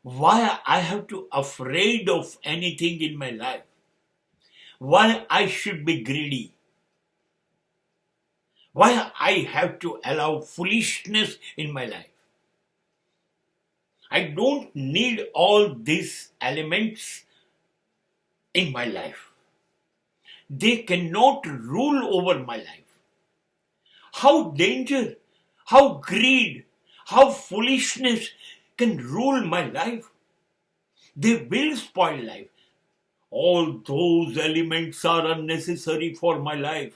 why I have to afraid of anything in my life, why I should be greedy, why I have to allow foolishness in my life. I don't need all these elements in my life. They cannot rule over my life. How danger, how greed, how foolishness can rule my life. They will spoil life. All those elements are unnecessary for my life.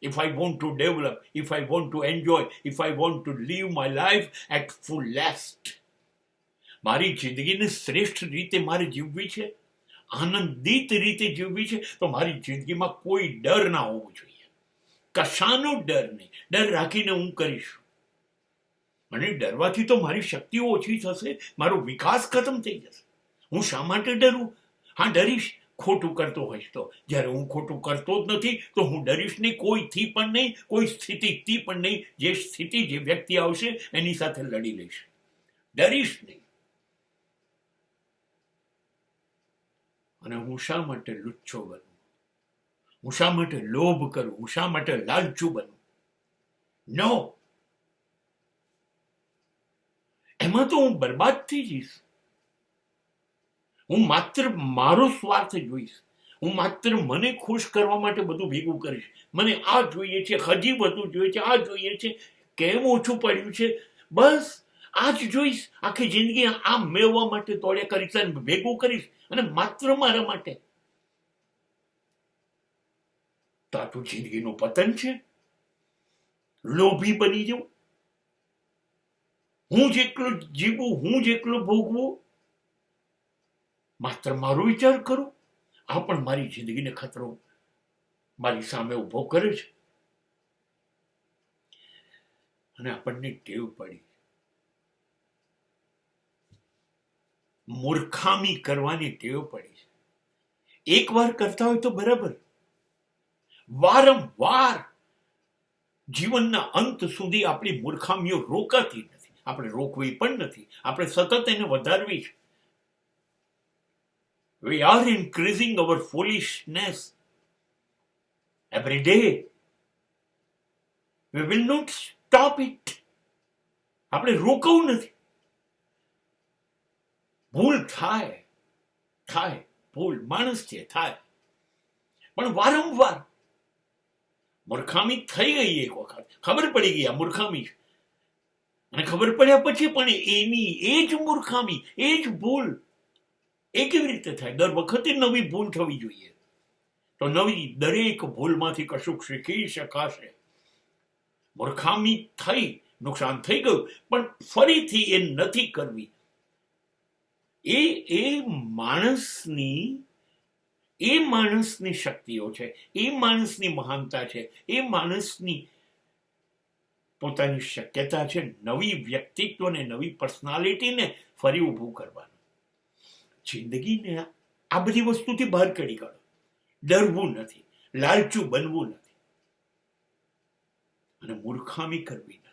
If I want to develop, if I want to enjoy, if I want to live my life at fullest. મારી જિંદગીને શ્રેષ્ઠ રીતે મારે જીવવી છે, આનંદિત રીતે જીવવી છે, તો મારી જિંદગીમાં કોઈ ડર ના હોવો જોઈએ. કશાનો ડર નહીં. ડર રાખીને હું કરીશ અને ડરવાથી તો મારી શક્તિઓ ઓછી થશે, મારો વિકાસ ખતમ થઈ જશે. હું શા માટે ડરું? હા, ડરીશ ખોટું કરતો હોઈશ તો. જ્યારે હું ખોટું કરતો જ નથી તો હું ડરીશ નહીં, કોઈથી પણ નહીં, કોઈ સ્થિતિથી પણ નહીં. જે સ્થિતિ, જે વ્યક્તિ આવશે એની સાથે લડી લઈશ, ડરીશ નહીં. અને હું શા માટે લુચ્છો બનું? હું શા માટે લોભ કરું? હું શા માટે લાલચું બનું? નો, એમાં તો હું બરબાદ થઈ જઈશ. હું માત્ર મારો સ્વાર્થ જોઈશ. હું માત્ર મને ખુશ કરવા માટે બધું ભેગું કરીશ. મને આ જોઈએ છે, હજી બધું જોઈએ છે, આ જોઈએ છે, કેમ ઓછું પડ્યું છે, બસ આ જ જોઈશ. આખી જિંદગી આ મેળવવા માટે દોડ્યા કરીશ અને ભેગું કરીશ, અને માત્ર મારા માટે. તો આ તો જિંદગીનું પતન છે. લોભી બની જવું, હું જેટલું જીવવું, હું જેટલું ભોગવું, માત્ર મારો વિચાર કરું, આ પણ મારી જિંદગીને ખતરો મારી સામે ઉભો કરે છે. અને આપણને ટેવ પડી મૂર્ખામી કરવાની ટેવ પડી છે. એકવાર કરતા હોય તો બરાબર, વારંવાર જીવનના અંત સુધી આપણી મૂર્ખામીઓ રોકાતી નથી. આપણે રોકવી પણ નથી, આપણે સતત એને વધારવી છે. We are increasing our foolishness every day. We will not stop it. આપણે રોકવું નથી. ભૂલ થાય, થાય, ભૂલ માણસ છે, થાય, પણ વારંવાર મૂર્ખામી થઈ ગઈ. એક વખત ખબર પડી ગઈ આ મૂર્ખામી છે, અને ખબર પડ્યા પછી પણ એની એ જ મૂર્ખામી, એ જ ભૂલ, એ કેવી રીતે થાય? દર વખતે નવી ભૂલ થવી જોઈએ. તો નવી દરેક ભૂલમાંથી કશુંક શીખી શકાશે. મૂર્ખામી થઈ, નુકસાન થઈ ગયું, પણ ફરીથી એ નથી કરવી. એ માણસની શક્તિઓ છે, એ માણસની મહાનતા છે, એ માણસની પોતાની શક્યતા છે નવી વ્યક્તિત્વને, નવી પર્સનાલિટીને ફરી ઊભું કરવાનું. જિંદગીને આ બધી વસ્તુથી બહાર કાઢી કાઢો. ડરવું નથી, લાલચું બનવું નથી, અને મૂર્ખામી કરવી નથી.